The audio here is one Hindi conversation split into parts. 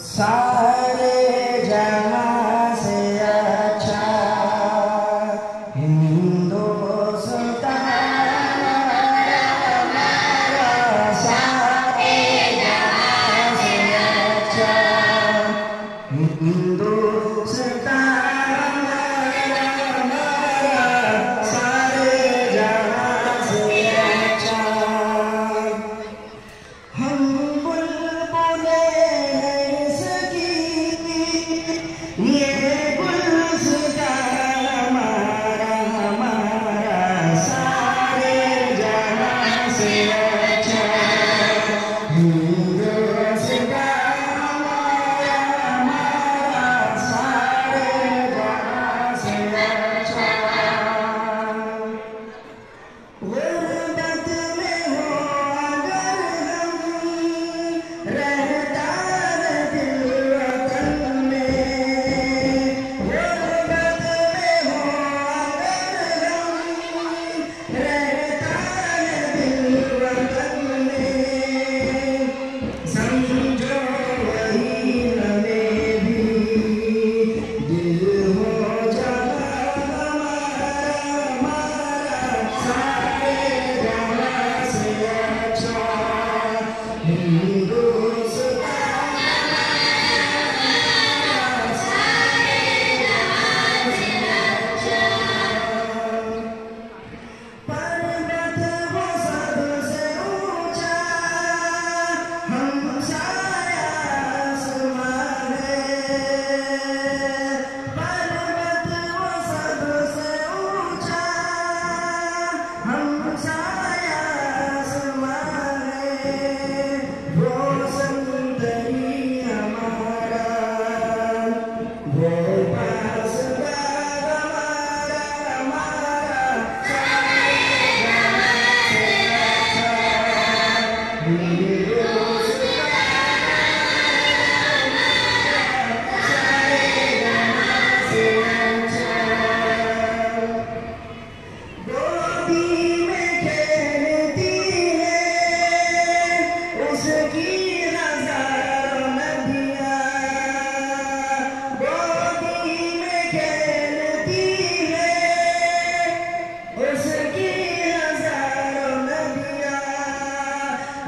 सारे जहां से अच्छा हिंदुस्तान हमारा, सारे जहां से अच्छा हिंदुस्तान हमारा, सारे जहां से अच्छा। हम ये गुलज़िदार हमारा हमारा, सारे जहां से अच्छा हिंदुस्तान हमारा हमारा, सारे जहां से अच्छा। गुर्बत में हो अगर हम रहता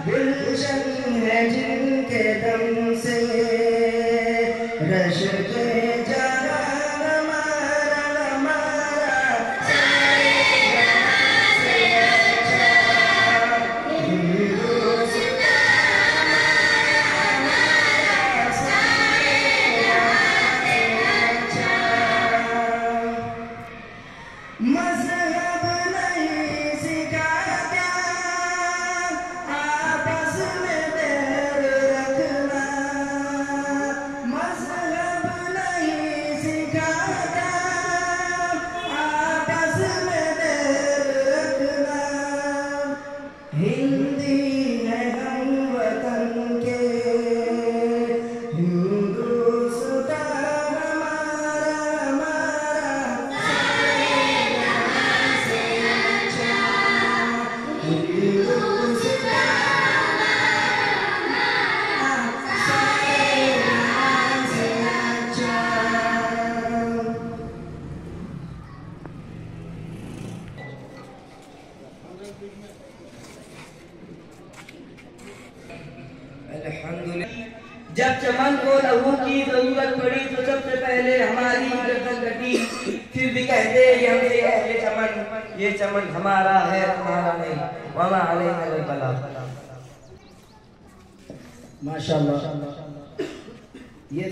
गुलशन है जिनके दम से रश के जाना हमारा हमारा, सारे जहां से अच्छा हिंदुस्तान हमारा, सारे जहां से अच्छा। मज़हब नहीं सिखाता आपस में बैर रखना, मज़हब नहीं सिखाता आपस में बैर रखना। हिंदी है हम वतन के हिंदुस्तान हमारा हमारा, जब चमन को लहू की जरूरत पड़ी तो सबसे पहले हमारी गर्दन कटी, फिर भी कहते ये हमसे अहले चमन, ये चमन हमारा है तुम्हारा नहीं, वमा अलैना इल्लल बलाग। माशाअल्लाह। ये